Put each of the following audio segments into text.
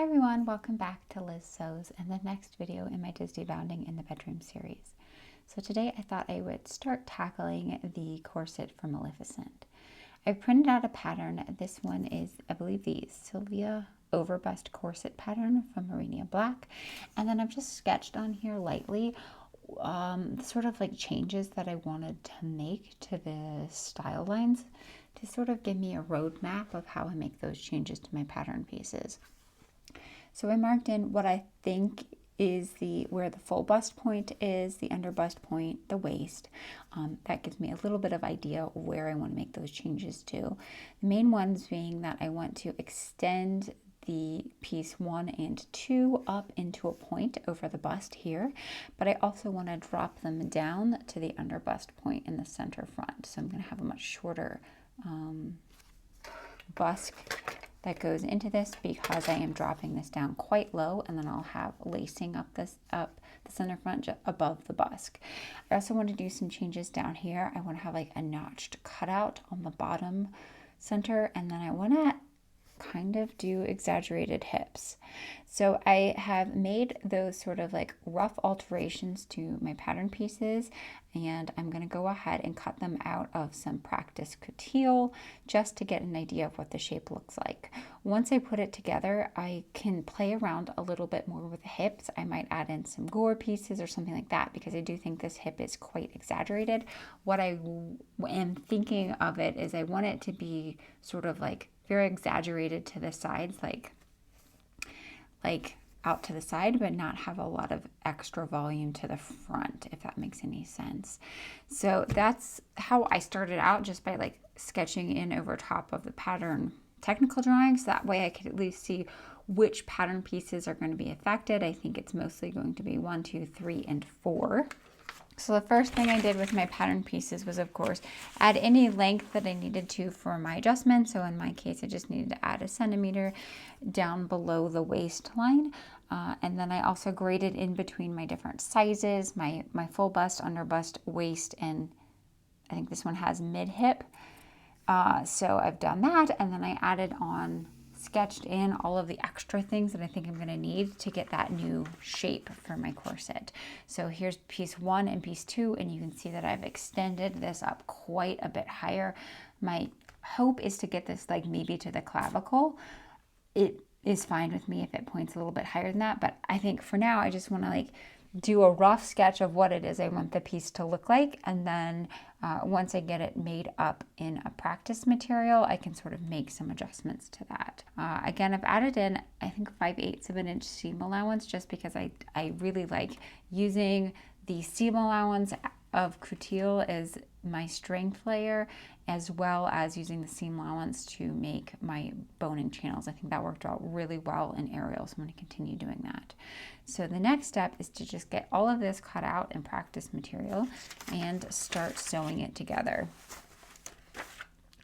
everyone, welcome back to Liz Sews and the next video in my Disney Bounding in the Bedroom series. So today I thought I would start tackling the corset for Maleficent. I printed out a pattern. This one is, I believe, the Sylvia overbust corset pattern from Marina Black. And then I've just sketched on here lightly sort of like changes that I wanted to make to the style lines to sort of give me a roadmap of how I make those changes to my pattern pieces. So I marked in what I think is where the full bust point is, the under bust point, the waist. That gives me a little bit of idea where I want to make those changes to. The main ones being that I want to extend the piece 1 and 2 up into a point over the bust here, but I also want to drop them down to the under bust point in the center front. So I'm going to have a much shorter bust that goes into this because I am dropping this down quite low, and then I'll have lacing up the center front above the bust. I also want to do some changes down here. I want to have like a notched cutout on the bottom center, and then I want to kind of do exaggerated hips. So I have made those sort of like rough alterations to my pattern pieces, and I'm going to go ahead and cut them out of some practice couture just to get an idea of what the shape looks like. Once I put it together, I can play around a little bit more with the hips. I might add in some gore pieces or something like that because I do think this hip is quite exaggerated. What I am thinking of it is I want it to be sort of like very exaggerated to the sides, like out to the side, but not have a lot of extra volume to the front, if that makes any sense. So that's how I started out, just by like sketching in over top of the pattern technical drawings. That way I could at least see which pattern pieces are going to be affected. I think it's mostly going to be 1, 2, 3, and 4. So the first thing I did with my pattern pieces was, of course, add any length that I needed to for my adjustment. So in my case, I just needed to add 1 centimeter down below the waistline. And then I also graded in between my different sizes, my full bust, under bust, waist, and I think this one has mid hip. So I've done that, and then I added on, sketched in all of the extra things that I think I'm going to need to get that new shape for my corset. So here's piece 1 and piece 2, and you can see that I've extended this up quite a bit higher. My hope is to get this like maybe to the clavicle. It is fine with me if it points a little bit higher than that, but I think for now I just want to like do a rough sketch of what it is I want the piece to look like, and then once I get it made up in a practice material, I can sort of make some adjustments to that. Again, I've added in, I think, 5/8 of an inch seam allowance, just because I really like using the seam allowance of couture as my strength layer, as well as using the seam allowance to make my boning channels. I think that worked out really well in Ariel, so I'm going to continue doing that. So the next step is to just get all of this cut out in practice material and start sewing it together.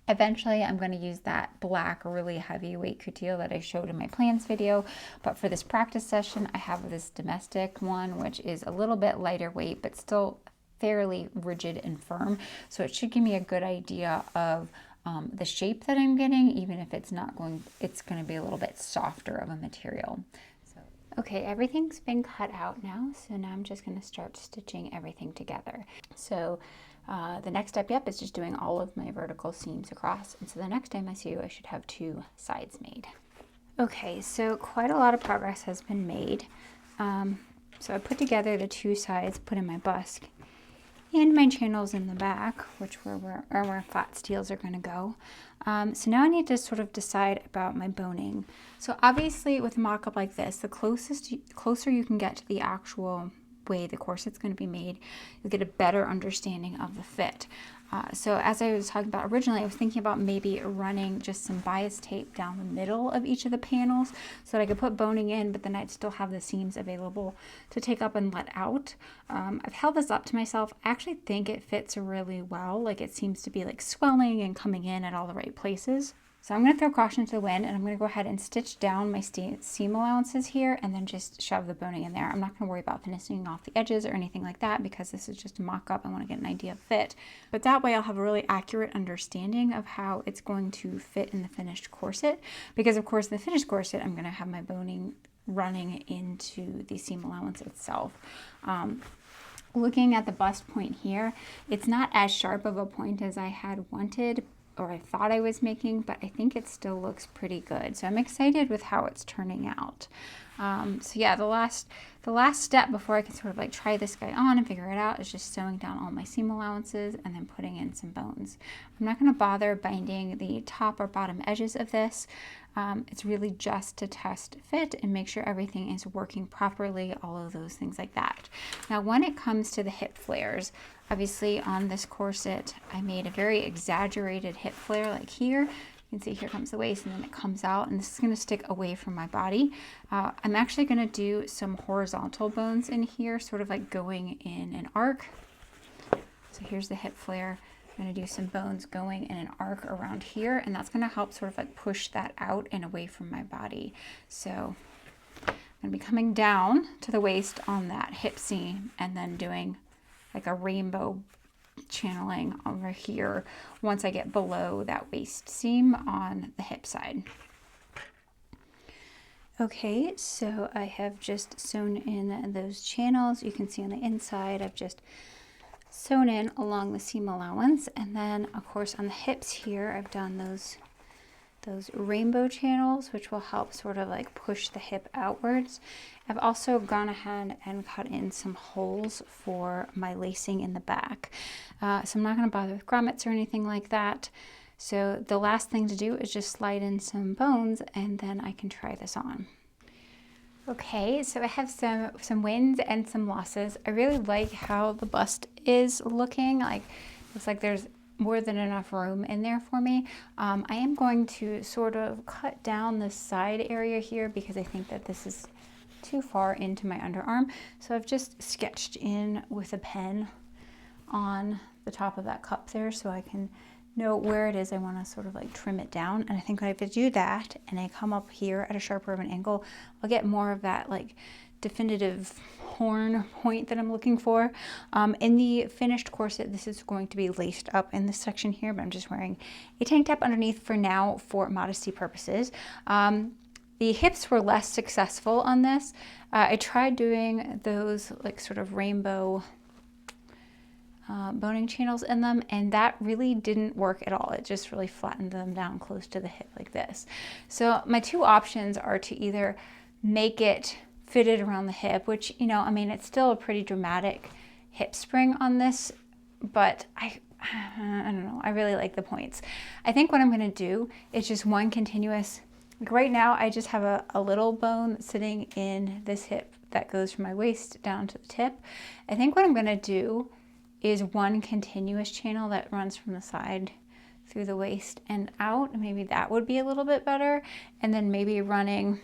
Eventually, I'm going to use that black, really heavyweight couture that I showed in my plans video. But for this practice session, I have this domestic one, which is a little bit lighter weight, but still fairly rigid and firm. So it should give me a good idea of the shape that I'm getting, even if it's going to be a little bit softer of a material. Okay, everything's been cut out now, so now I'm just going to start stitching everything together. So the next step, is just doing all of my vertical seams across, and so the next time I see you, I should have 2 sides made. Okay, so quite a lot of progress has been made. So I put together the 2 sides, put in my bust, and my channels in the back, which are where flat steels are going to go. So now I need to sort of decide about my boning. So obviously with a mock-up like this, the closer you can get to the actual way the corset's going to be made, you'll get a better understanding of the fit. So as I was talking about originally, I was thinking about maybe running just some bias tape down the middle of each of the panels so that I could put boning in, but then I'd still have the seams available to take up and let out. I've held this up to myself. I actually think it fits really well. Like, it seems to be like swelling and coming in at all the right places. So I'm going to throw caution to the wind, and I'm going to go ahead and stitch down my seam allowances here and then just shove the boning in there. I'm not going to worry about finishing off the edges or anything like that because this is just a mock-up. I want to get an idea of fit. But that way I'll have a really accurate understanding of how it's going to fit in the finished corset, because of course in the finished corset I'm going to have my boning running into the seam allowance itself. Looking at the bust point here, it's not as sharp of a point as I had wanted, or I thought I was making, but I think it still looks pretty good. So I'm excited with how it's turning out. So yeah, the last step before I can sort of like try this guy on and figure it out is just sewing down all my seam allowances and then putting in some bones. I'm not going to bother binding the top or bottom edges of this. It's really just to test fit and make sure everything is working properly, all of those things like that. Now, when it comes to the hip flares, obviously on this corset, I made a very exaggerated hip flare like here. You can see here comes the waist and then it comes out, and this is going to stick away from my body. I'm actually going to do some horizontal bones in here, sort of like going in an arc. So here's the hip flare. I'm going to do some bones going in an arc around here, and that's going to help sort of like push that out and away from my body. So I'm going to be coming down to the waist on that hip seam and then doing like a rainbow channeling over here once I get below that waist seam on the hip side. Okay, so I have just sewn in those channels. You can see on the inside I've just sewn in along the seam allowance, and then of course on the hips here I've done those rainbow channels, which will help sort of like push the hip outwards. I've also gone ahead and cut in some holes for my lacing in the back. So I'm not going to bother with grommets or anything like that. So the last thing to do is just slide in some bones, and then I can try this on. Okay, so I have some wins and some losses. I really like how the bust is looking. Looks like there's more than enough room in there for me. I am going to sort of cut down the side area here because I think that this is too far into my underarm. So I've just sketched in with a pen on the top of that cup there so I can know where it is I want to sort of like trim it down. And I think when I do that and I come up here at a sharper of an angle, I'll get more of that like definitive horn point that I'm looking for. In the finished corset, this is going to be laced up in this section here, but I'm just wearing a tank top underneath for now for modesty purposes. The hips were less successful on this. I tried doing those like sort of rainbow boning channels in them, and that really didn't work at all. It just really flattened them down close to the hip like this. So my two options are to either make it fitted around the hip, which, you know, I mean, it's still a pretty dramatic hip spring on this, but I don't know, I really like the points. I think what I'm going to do is just one continuous, like right now I just have a little bone sitting in this hip that goes from my waist down to the tip. I think what I'm going to do is one continuous channel that runs from the side through the waist and out. Maybe that would be a little bit better. And then maybe running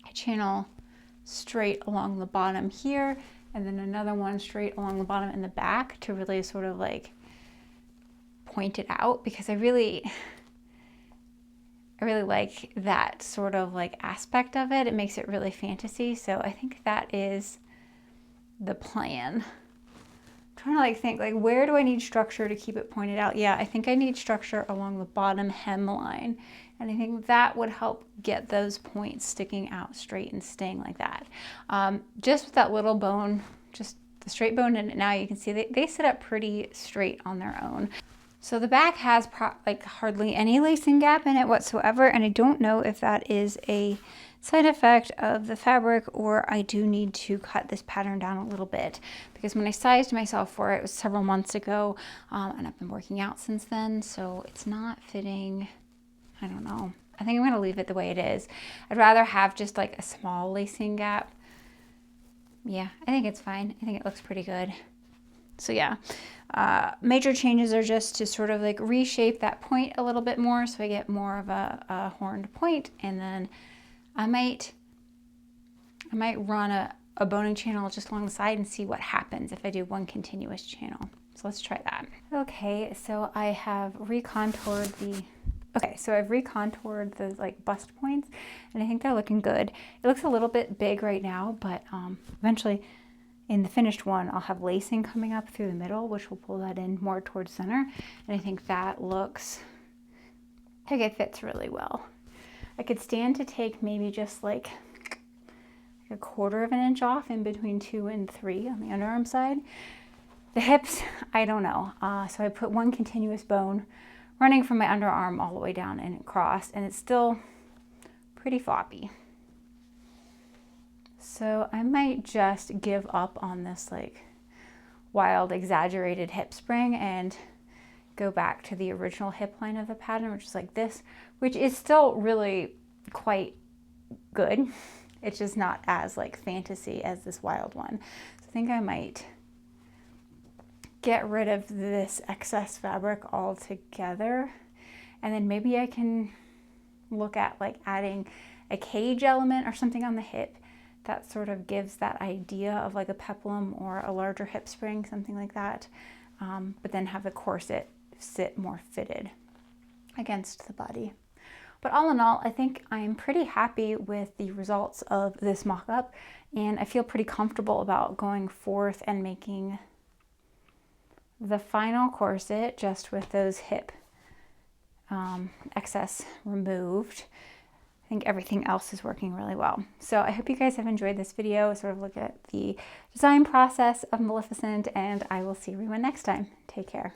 a channel straight along the bottom here, and then another one straight along the bottom in the back to really sort of like point it out, because I really like that sort of like aspect of it. It makes it really fantasy. So I think that is the plan. Trying to like think like, where do I need structure to keep it pointed out? Yeah, I think I need structure along the bottom hemline, and I think that would help get those points sticking out straight and staying like that. Just with that little bone, just the straight bone in it now, you can see they sit up pretty straight on their own. So the back has like hardly any lacing gap in it whatsoever, and I don't know if that is a side effect of the fabric, or I do need to cut this pattern down a little bit, because when I sized myself for it, it was several months ago, and I've been working out since then, so it's not fitting. I don't know. I think I'm going to leave it the way it is. I'd rather have just like a small lacing gap. Yeah, I think it's fine. I think it looks pretty good. So yeah, major changes are just to sort of like reshape that point a little bit more so I get more of a horned point, and then I might run a boning channel just along the side and see what happens if I do one continuous channel. So let's try that. Okay, so I have recontoured the Okay, so I've recontoured the like bust points and I think they're looking good. It looks a little bit big right now, but eventually in the finished one, I'll have lacing coming up through the middle, which will pull that in more towards center. And I think that looks, I think it fits really well. I could stand to take maybe just like a 1/4 of an inch off in between 2 and 3 on the underarm side. The hips, I don't know. So I put one continuous bone running from my underarm all the way down and across, and it's still pretty floppy. So I might just give up on this like wild exaggerated hip spring and go back to the original hip line of the pattern, which is like this, which is still really quite good. It's just not as like fantasy as this wild one. So I think I might get rid of this excess fabric altogether. And then maybe I can look at like adding a cage element or something on the hip that sort of gives that idea of like a peplum or a larger hip spring, something like that. But then have the corset sit more fitted against the body. But all in all, I think I'm pretty happy with the results of this mock-up, and I feel pretty comfortable about going forth and making the final corset just with those hip excess removed. I think everything else is working really well. So I hope you guys have enjoyed this video, sort of look at the design process of Maleficent, and I will see everyone next time. Take care.